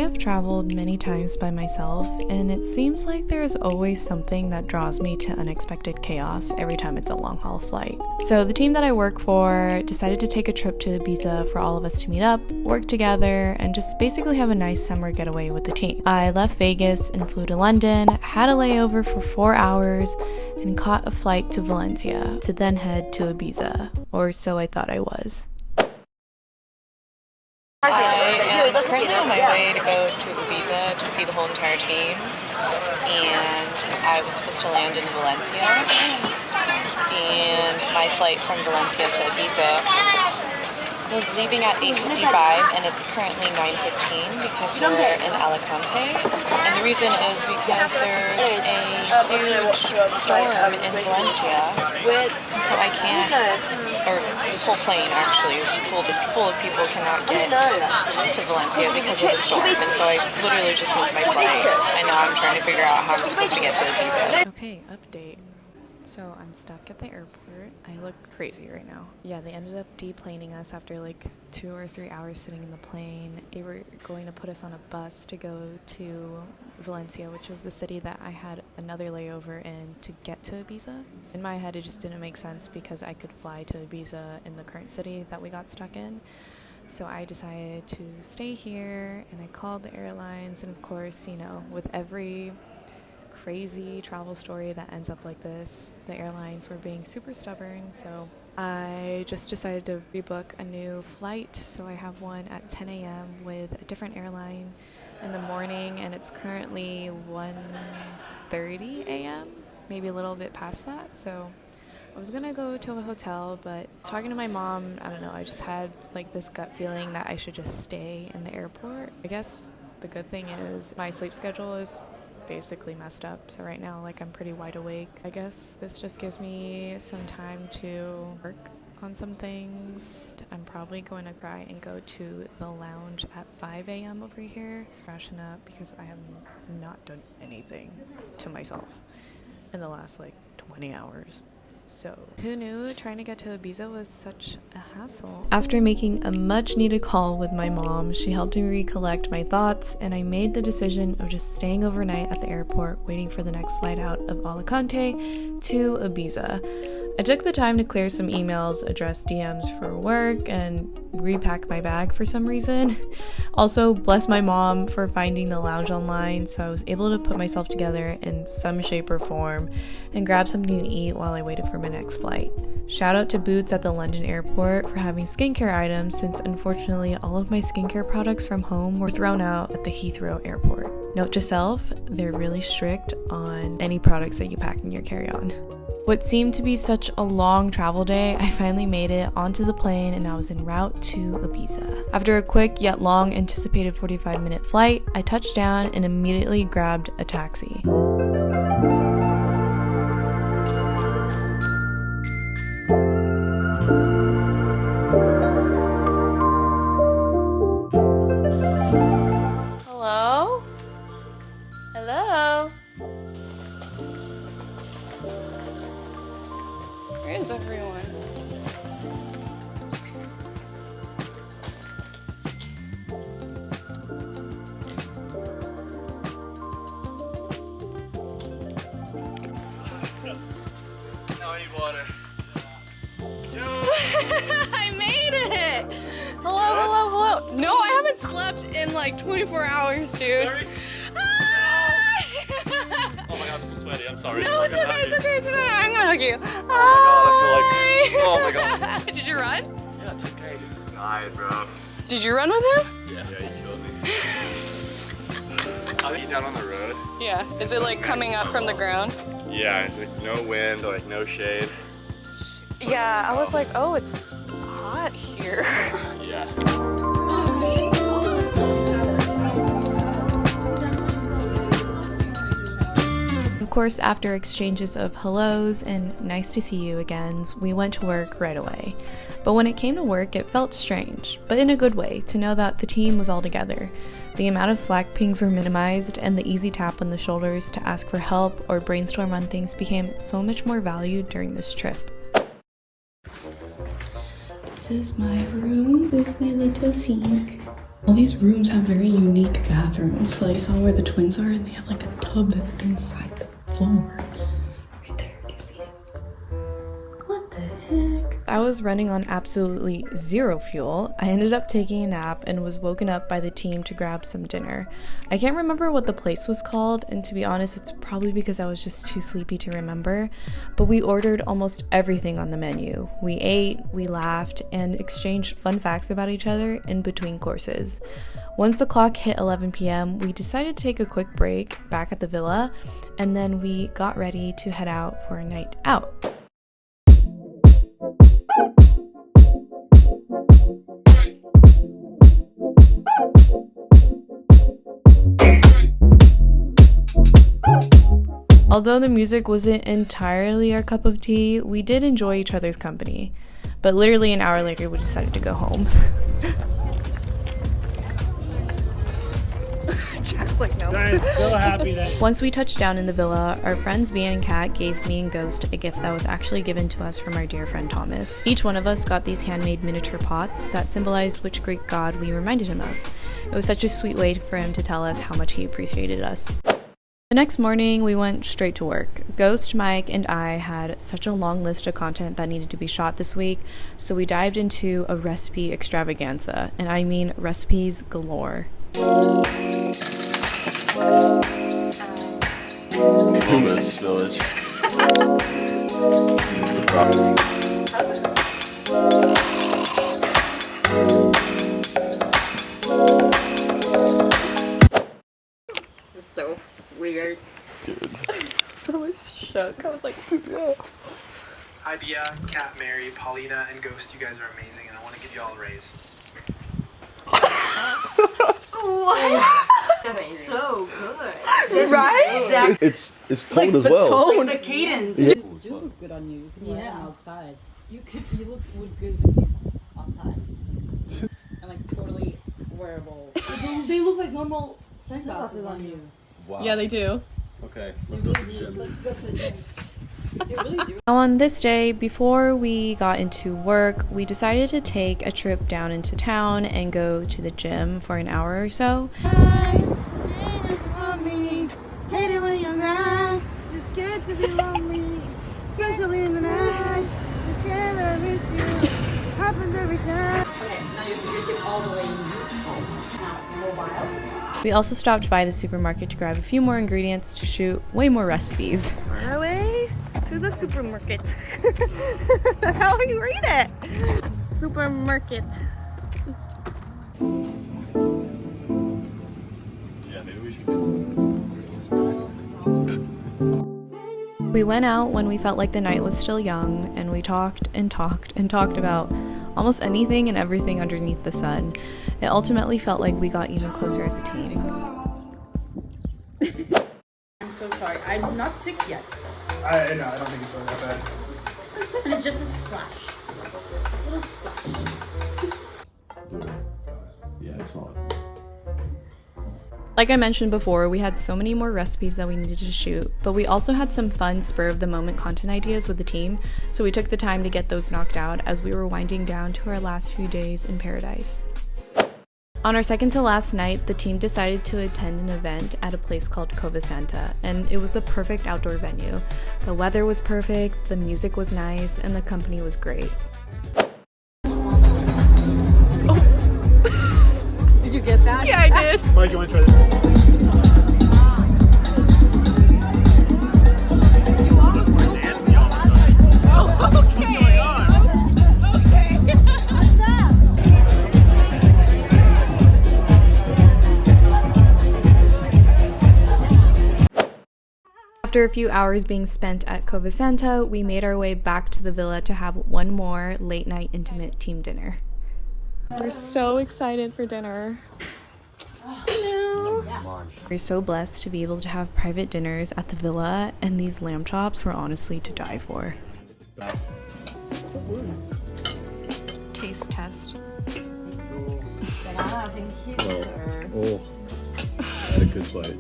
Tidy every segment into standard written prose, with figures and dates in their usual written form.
have traveled many times by myself, and it seems like there's always something that draws me to unexpected chaos every time it's a long-haul flight. So the team that I work for decided to take a trip to Ibiza for all of us to meet up, work together, and just basically have a nice summer getaway with the team. I left Vegas and flew to London, had a layover for 4 hours, and caught a flight to Valencia to then head to Ibiza, or so I thought I was. I am currently on my way to go to Ibiza to see the whole entire team, and I was supposed to land in Valencia, and my flight from Valencia to Ibiza was leaving at 8:55, and it's currently 9:15 because we're in Alicante, and the reason is because there's a huge storm in Valencia, and so I can't, or this whole plane actually full of people cannot get to Valencia because of the storm, and so I literally just missed my flight, and now I'm trying to figure out how I'm supposed to get to Ibiza. Okay, update. So I'm stuck at the airport. I look crazy right now. Yeah, they ended up deplaning us after like 2 or 3 hours sitting in the plane. They were going to put us on a bus to go to Valencia, which was the city that I had another layover in to get to Ibiza. In my head, it just didn't make sense because I could fly to Ibiza in the current city that we got stuck in. So I decided to stay here, and I called the airlines, and of course, you know, with every crazy travel story that ends up like this, the airlines were being super stubborn, so I just decided to rebook a new flight. So I have one at 10 a.m. with a different airline in the morning, and it's currently 1:30 a.m., maybe a little bit past that. So I was gonna go to a hotel, but talking to my mom, I don't know, I just had like this gut feeling that I should just stay in the airport. I guess the good thing is my sleep schedule is basically messed up, so right now like I'm pretty wide awake. I guess this just gives me some time to work on some things. I'm probably going to try and go to the lounge at 5 a.m. over here, freshen up, because I have not done anything to myself in the last like 20 hours. So who knew trying to get to Ibiza was such a hassle? After making a much needed call with my mom, she helped me recollect my thoughts, and I made the decision of just staying overnight at the airport, waiting for the next flight out of Alicante to Ibiza. I took the time to clear some emails, address DMs for work, and repack my bag for some reason. Also, bless my mom for finding the lounge online, so I was able to put myself together in some shape or form and grab something to eat while I waited for my next flight. Shout out to Boots at the London airport for having skincare items, since unfortunately all of my skincare products from home were thrown out at the Heathrow airport. Note to self, they're really strict on any products that you pack in your carry-on. What seemed to be such a long travel day, I finally made it onto the plane, and I was en route to Ibiza. After a quick yet long anticipated 45-minute flight, I touched down and immediately grabbed a taxi. Hello? Hello? Where is everyone? Now I need water. I made it! Hello. No, I haven't slept in like 24 hours, dude. Sorry? Oh my god, I'm so sweaty. I'm sorry. No, it's okay. I'm gonna hug you. Oh my god. Did you run? Yeah, it's okay. Died, bro. Did you run with him? Yeah, he killed me. Are you down on the road? Yeah. Is it like coming up from the ground? Yeah, it's like no wind, like no shade. Yeah, I was like, oh, it's hot here. Yeah. Of course, after exchanges of hellos and nice to see you agains, we went to work right away. But when it came to work, it felt strange, but in a good way, to know that the team was all together. The amount of Slack pings were minimized, and the easy tap on the shoulders to ask for help or brainstorm on things became so much more valued during this trip. This is my room with my little sink. All these rooms have very unique bathrooms. Like I saw where the twins are and they have like a tub that's inside the floor. Right there, do you see it? What the heck? I was running on absolutely zero fuel. I ended up taking a nap and was woken up by the team to grab some dinner. I can't remember what the place was called, and to be honest, it's probably because I was just too sleepy to remember, but we ordered almost everything on the menu. We ate, we laughed, and exchanged fun facts about each other in between courses. Once the clock hit 11 p.m., we decided to take a quick break back at the villa, and then we got ready to head out for a night out. Although the music wasn't entirely our cup of tea, we did enjoy each other's company. But literally an hour later, we decided to go home. Jack's like, no. I'm so happy that. Once we touched down in the villa, our friends Bian and Kat gave me and Ghost a gift that was actually given to us from our dear friend Thomas. Each one of us got these handmade miniature pots that symbolized which Greek god we reminded him of. It was such a sweet way for him to tell us how much he appreciated us. The next morning, we went straight to work. Ghost, Mike, and I had such a long list of content that needed to be shot this week, so we dived into a recipe extravaganza, and I mean recipes galore. Homeless village. This is so weird. Dude. I was shook. I was like, Hi, Bia, Kat, Mary, Paulina, and Ghost. You guys are amazing, and I want to give you all a raise. What? That's so good. right? Exactly. It's toned as well. Like the cadence. Yeah. You look good on you. You can wear them outside. You look good with these outside. And like totally wearable. They look like normal sunglasses on you. Wow. Yeah, they do. Okay, let's go to the gym. Let's go to the gym. They really do. Now on this day, before we got into work, we decided to take a trip down into town and go to the gym for an hour or so. Hate it when you're mad. You're scared to be lonely, especially in the night. You're scared that I miss you. Happens every time. Okay, now your fingertip all the way in. Now mobile. We also stopped by the supermarket to grab a few more ingredients to shoot way more recipes. On our way to the supermarket. That's how you read it. Supermarket. Yeah, maybe we should get some. We went out when we felt like the night was still young, and we talked and talked and talked about almost anything and everything underneath the sun. It ultimately felt like we got even closer as a team. I'm so sorry. I'm not sick yet. I don't think it's really that bad. And it's just a splash. A little splash. Yeah, it's not. Like I mentioned before, we had so many more recipes that we needed to shoot, but we also had some fun spur-of-the-moment content ideas with the team, so we took the time to get those knocked out as we were winding down to our last few days in paradise. On our second to last night, the team decided to attend an event at a place called Covasanta, and it was the perfect outdoor venue. The weather was perfect, the music was nice, and the company was great. Did you get that? Yeah, I did. Why do you want to try this? After a few hours being spent at Covasanta, we made our way back to the villa to have one more late night intimate team dinner. We're so excited for dinner. We're so blessed to be able to have private dinners at the villa, and these lamb chops were honestly to die for. Taste test. Oh, that's a good bite.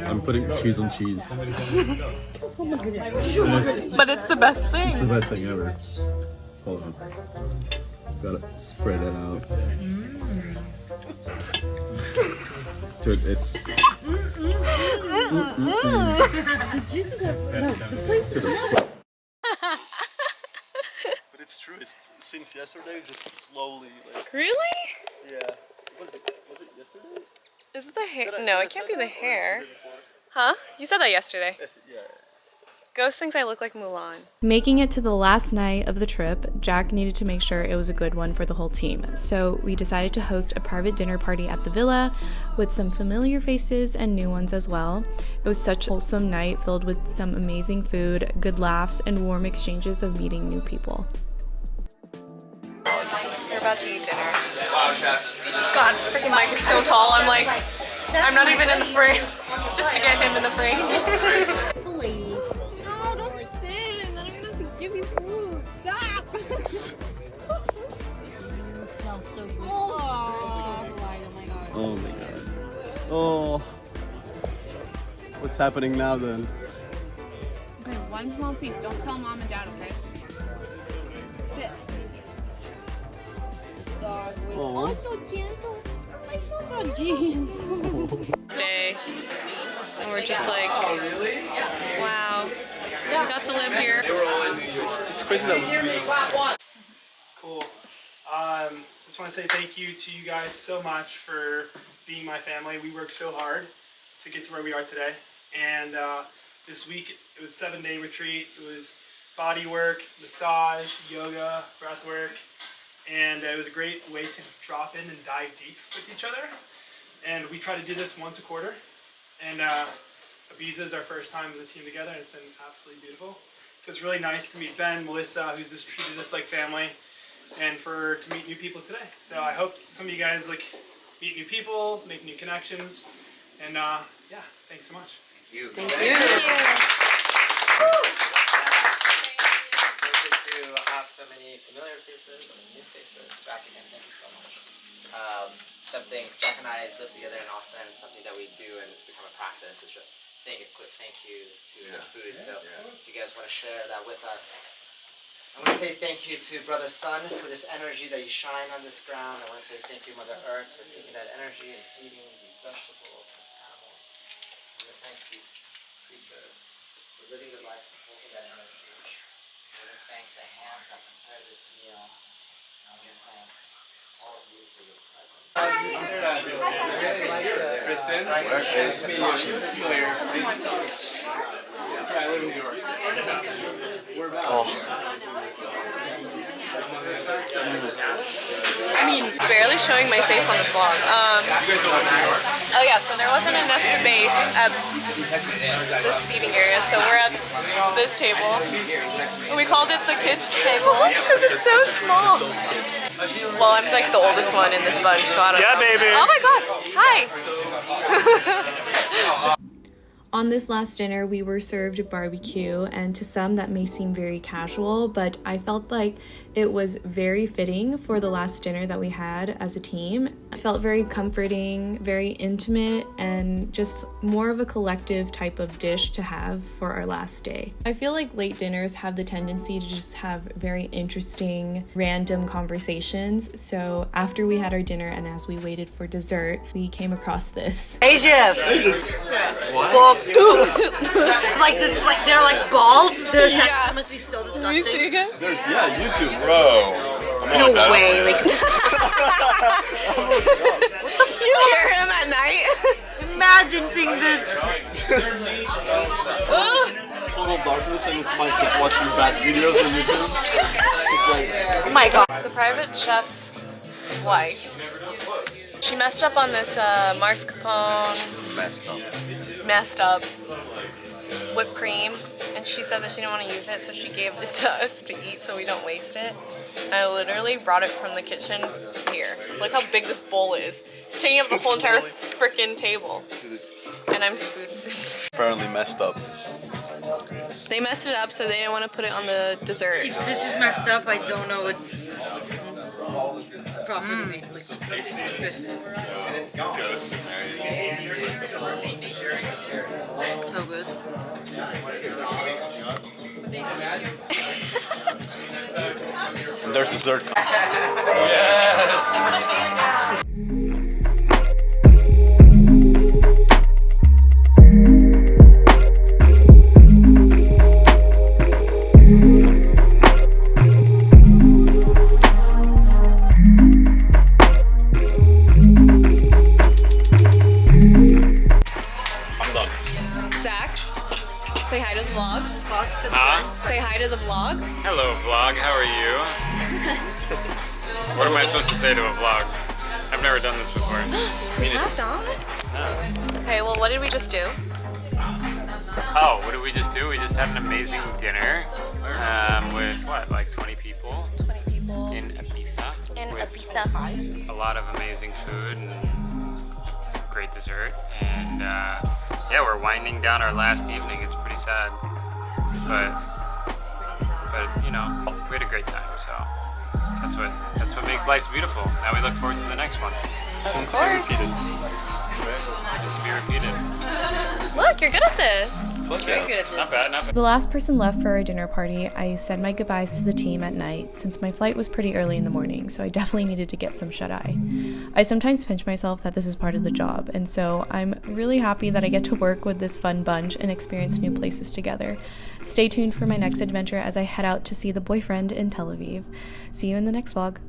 I'm putting cheese on cheese. But it's the best thing. It's the best thing ever. Hold on. Gotta spread it out. Dude, it's. Dude, it's. But it's true. It's since yesterday, just slowly like. Really? Yeah. Was it yesterday? Is it the hair? Did I- No, did I it can't say be the that, or was it hair. the day before? Huh? You said that yesterday. Yes, yeah. Ghost thinks I look like Mulan. Making it to the last night of the trip, Jack needed to make sure it was a good one for the whole team. So we decided to host a private dinner party at the villa with some familiar faces and new ones as well. It was such a wholesome night filled with some amazing food, good laughs, and warm exchanges of meeting new people. We're about to eat dinner. God, freaking Mike is so tall. I'm like, I'm not even in the frame. Just to get him in the frame. Ladies. No, don't sit. I'm gonna have to give you food. Stop. It smells so good. Oh, so delighted. Oh my god. Oh my god. Oh. What's happening now then? Okay, one small piece. Don't tell mom and dad, okay? Sit. Dog was Oh. so gentle. Like so gentle. Stay. And we're just like, wow. We got to live here. It's crazy that Cool. Just want to say thank you to you guys so much for being my family. We worked so hard to get to where we are today. And this week, it was a 7-day retreat. It was body work, massage, yoga, breath work. And it was a great way to drop in and dive deep with each other. And we try to do this once a quarter. And Ibiza is our first time as a team together, and it's been absolutely beautiful. So it's really nice to meet Ben, Melissa, who's just treated us like family, and to meet new people today. So I hope some of you guys like meet new people, make new connections, and yeah, thanks so much. Thank you. So good to have so many familiar faces and new faces back again. Thank you so much. Something Jack and I live together in Austin, something that we do and it's become a practice, is just saying a quick thank you to the food. So if you guys want to share that with us, I want to say thank you to Brother Sun for this energy that you shine on this ground. I want to say thank you, Mother Earth, for taking that energy and feeding these vegetables, these animals. I want to thank these creatures for living their life and holding that energy. I want to thank the hands that prepared this meal. I want to thank all of you for your presence. Kristen, nice to meet you. Familiar. I live in New York. I mean, barely showing my face on this vlog. Oh yeah, so there wasn't enough space at this seating area, so we're at this table. And we called it the kids table because it's so small. Well, I'm like the oldest one in this bunch, so I don't know. Yeah, baby. Oh my god, hi! On this last dinner, we were served barbecue, and to some that may seem very casual, but I felt like it was very fitting for the last dinner that we had as a team. It felt very comforting, very intimate, and just more of a collective type of dish to have for our last day. I feel like late dinners have the tendency to just have very interesting, random conversations. So after we had our dinner and as we waited for dessert, we came across this. Asia! What? Like this, like they're like bald. Their texture must be so disgusting. There's YouTube, bro. No way, like this is You hear him at night? imagine seeing this. Total darkness and it's like just watching bad videos on YouTube. It's like, Oh my god. The private chef's wife. She messed up on this mascarpone. Messed up whipped cream, and she said that she didn't want to use it, so she gave it to us to eat so we don't waste it. And I literally brought it from the kitchen here. Look how big this bowl is. It's taking up the whole entire freaking table. And I'm spoon. Apparently messed up. They messed it up, so they didn't want to put it on the dessert. If this is messed up, I don't know it's properly made. Like, so good. there's dessert. I'm done. Zach, say hi to the vlog. Say hi to the vlog. Hello vlog, how are you? What am I supposed to say to a vlog? I've never done this before. We have done? No. Okay, well, what did we just do? Oh, what did we just do? We just had an amazing dinner with what, like 20 people? 20 people. In Ibiza. In with Ibiza. A lot of amazing food and great dessert. And yeah, we're winding down our last evening. It's pretty sad. But you know, we had a great time, so that's what makes life beautiful. Now we look forward to the next one. Soon to be repeated. To be repeated. Look, you're good at this. Fuck yeah. Not bad, not bad. The last person left for our dinner party, I said my goodbyes to the team at night since my flight was pretty early in the morning, so I definitely needed to get some shut-eye. I sometimes pinch myself that this is part of the job, and so I'm really happy that I get to work with this fun bunch and experience new places together. Stay tuned for my next adventure as I head out to see the boyfriend in Tel Aviv. See you in the next vlog.